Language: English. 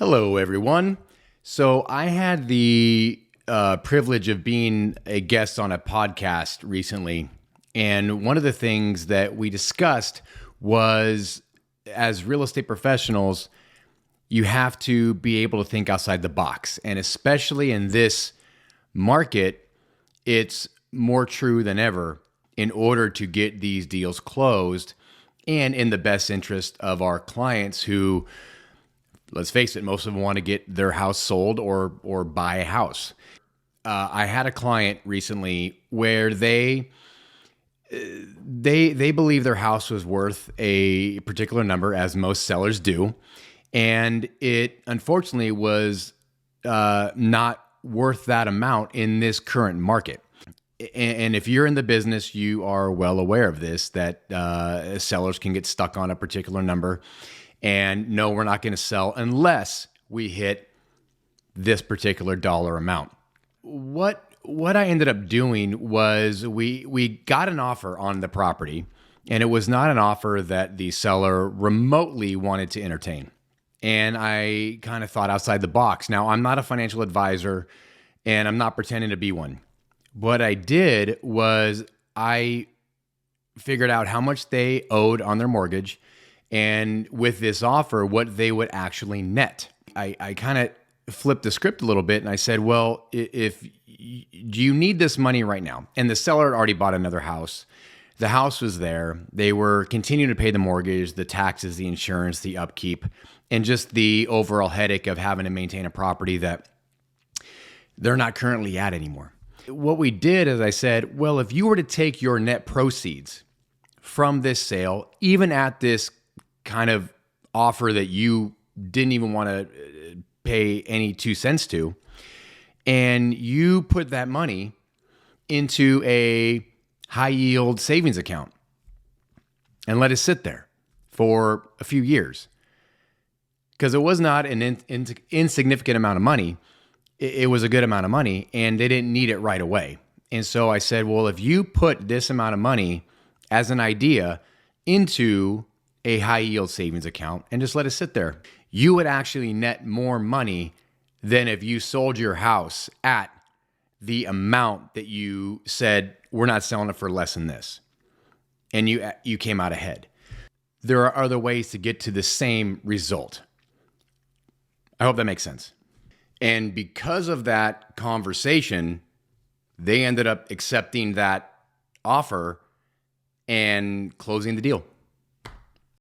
Hello, everyone. So I had the privilege of being a guest on a podcast recently. And one of the things that we discussed was, as real estate professionals, you have to be able to think outside the box. And especially in this market, it's more true than ever in order to get these deals closed and in the best interest of our clients who, let's face it, most of them want to get their house sold or buy a house. I had a client recently where they believe their house was worth a particular number, as most sellers do, and it unfortunately was not worth that amount in this current market. And if you're in the business, you are well aware of this, that sellers can get stuck on a particular number and no, we're not going to sell unless we hit this particular dollar amount. What I ended up doing was we got an offer on the property, and it was not an offer that the seller remotely wanted to entertain. And I kind of thought outside the box. Now, I'm not a financial advisor, and I'm not pretending to be one. What I did was I figured out how much they owed on their mortgage, and with this offer, what they would actually net. I kind of flipped the script a little bit, and I said, well, do you need this money right now? And the seller had already bought another house. The house was there. They were continuing to pay the mortgage, the taxes, the insurance, the upkeep, and just the overall headache of having to maintain a property that they're not currently at anymore. What we did is I said, well, if you were to take your net proceeds from this sale, even at this kind of offer that you didn't even want to pay any 2 cents to, and you put that money into a high yield savings account and let it sit there for a few years, because it was not an insignificant amount of money. It was a good amount of money, and they didn't need it right away. And so I said, well, if you put this amount of money as an idea into a high yield savings account and just let it sit there, you would actually net more money than if you sold your house at the amount that you said, we're not selling it for less than this. And you came out ahead. There are other ways to get to the same result. I hope that makes sense. And because of that conversation, they ended up accepting that offer and closing the deal.